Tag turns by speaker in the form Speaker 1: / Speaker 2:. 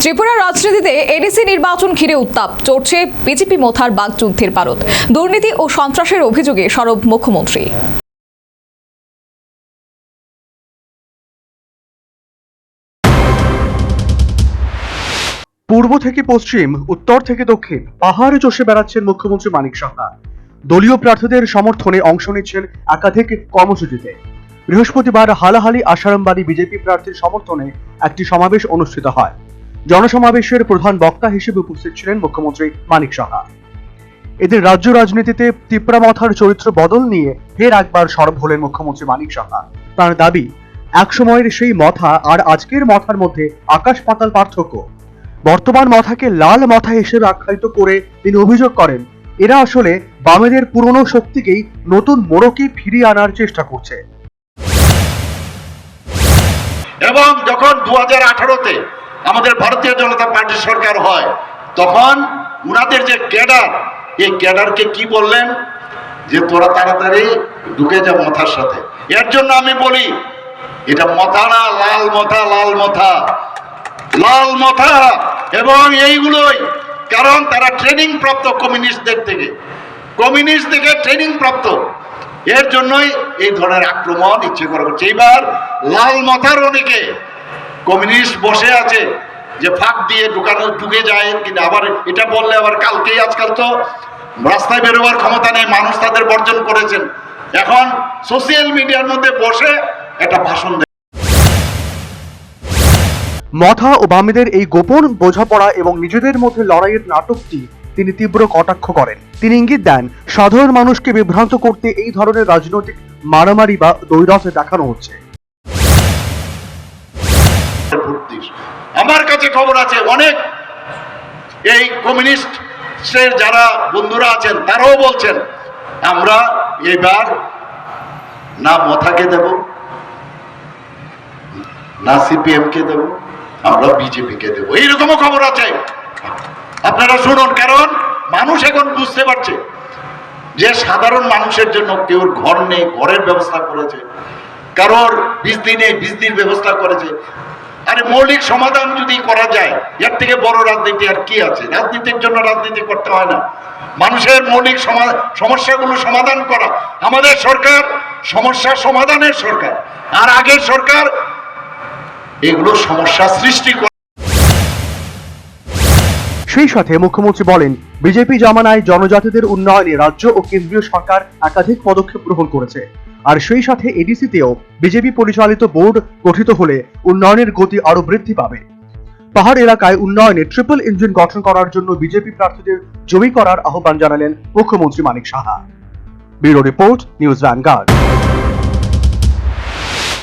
Speaker 1: ত্রিপুরার রাজনীতিতে এডিসি নির্বাচন ঘিরে উত্তাপ চড়ছে বিজেপি মথার বাকযুদ্ধের পারদ। দুর্নীতি ও সন্ত্রাসের অভিযোগে সরব মুখ্যমন্ত্রী।
Speaker 2: পূর্ব থেকে পশ্চিম, উত্তর থেকে দক্ষিণ পাহাড়ে চষে বেড়াচ্ছেন মুখ্যমন্ত্রী মানিক সাহা। দলীয় প্রার্থীদের সমর্থনে অংশ নিচ্ছেন একাধিক কর্মসূচিতে। বৃহস্পতিবার হালাহালি আসারামবাড়ি বিজেপি প্রার্থীর সমর্থনে একটি সমাবেশ অনুষ্ঠিত হয়। জনসমাবেশের প্রধান বক্তা হিসেবে উপস্থিত ছিলেন মুখ্যমন্ত্রী মানিক সাহা। এদের রাজ্য রাজনীতিতে তিপ্রা মথার চরিত্র বদল নিয়ে ফের একবার সরব হলেন মুখ্যমন্ত্রী মানিক সাহা। তার দাবি, একসময়ের সেই মথা আর আজকের মথার মধ্যে আকাশ পাতাল পার্থক্য। বর্তমান মথাকে লাল মথা হিসেবে আখ্যায়িত করে তিনি অভিযোগ করেন, এরা আসলে বামেদের পুরনো শক্তিকেই নতুন মোড়কে ফিরিয়ে আনার চেষ্টা করছে।
Speaker 3: এবং যখন 2018-তে আমাদের ভারতীয় জনতা পার্টির সরকার হয়, তখন উনাদের যে ক্যাডার, এই ক্যাডারকে কি বললেন যে তোরা তাড়াতাড়ি ঢুকে যা মথার সাথে। এর জন্য আমি বলি, এটা মথা না, লাল মথা, লাল মথা, লাল মথা। এবং এইগুলোই কারণ তারা ট্রেনিং প্রাপ্ত কমিউনিস্টদের থেকে ট্রেনিং প্রাপ্ত। এর জন্যই এই ধরনের আক্রমণ ইচ্ছে করা হচ্ছে। এইবার লাল মথার অনেকে কমিউনিস্ট বসে আছে যে ফাঁক দিয়ে ঢুকে যায় কিনা, আবার এটা বললে আবার কালকেই, আজকাল তো রাস্তায় বেরোবার ক্ষমতা নেই, মানুষ তাদের বর্জন করেছেন, এখন সোশ্যাল মিডিয়ার মধ্যে বসে একটা ভাষণ দেয়।
Speaker 2: মথা ও বামেদের এই গোপন বোঝাপড়া এবং নিজেদের মধ্যে লড়াইয়ের নাটকটি তিনি তীব্র কটাক্ষ করেন। তিনি ইঙ্গিত দেন, সাধারণ মানুষকে বিভ্রান্ত করতে এই ধরনের রাজনৈতিক মারামারি বা দ্বৈরথ দেখানো হচ্ছে।
Speaker 3: আমার কাছে খবর আছে, অনেক এই কমিউনিস্টের যারা বন্ধুরা আছেন তারাও বলছেন, আমরা এবার না মথাকে দেব, না সিপিএম কে দেব, আমরা বিজেপি কে দেব, এইরকমও খবর আছে। আপনারা শুনুন, কারণ মানুষ এখন বুঝতে পারছে যে সাধারণ মানুষের জন্য কেউর ঘর নেই, ঘরের ব্যবস্থা করেছে, কারোর বিজলি নেই, বিজলির ব্যবস্থা করেছে। আরে মৌলিক সমাধান যদি করা যায়, এর থেকে বড় রাজনীতি আর কি আছে? রাজনীতির জন্য রাজনীতি করতে হয় না, মানুষের মৌলিক সমস্যাগুলো সমাধান করা। আমাদের সরকার সমস্যা সমাধানের সরকার, আর আগের সরকার এগুলো সমস্যা সৃষ্টি করে।
Speaker 2: সেই সাথে মুখ্যমন্ত্রী বলেন, বিজেপি জামানায় জনজাতিদের উন্নয়নে রাজ্য ও কেন্দ্রীয় সরকার একাধিক পদক্ষেপ গ্রহণ করেছে। আর সেই সাথে এডিসিতেও বিজেপি পরিচালিত বোর্ড গঠিত হলে উন্নয়নের গতি আরো বৃদ্ধি পাবে। পাহাড় এলাকায় উন্নয়নে ট্রিপল ইঞ্জিন গঠন করার জন্য বিজেপি প্রার্থীদের জমি করার আহ্বান জানালেন মুখ্যমন্ত্রী Manik Saha. Bureau report, News vanguard.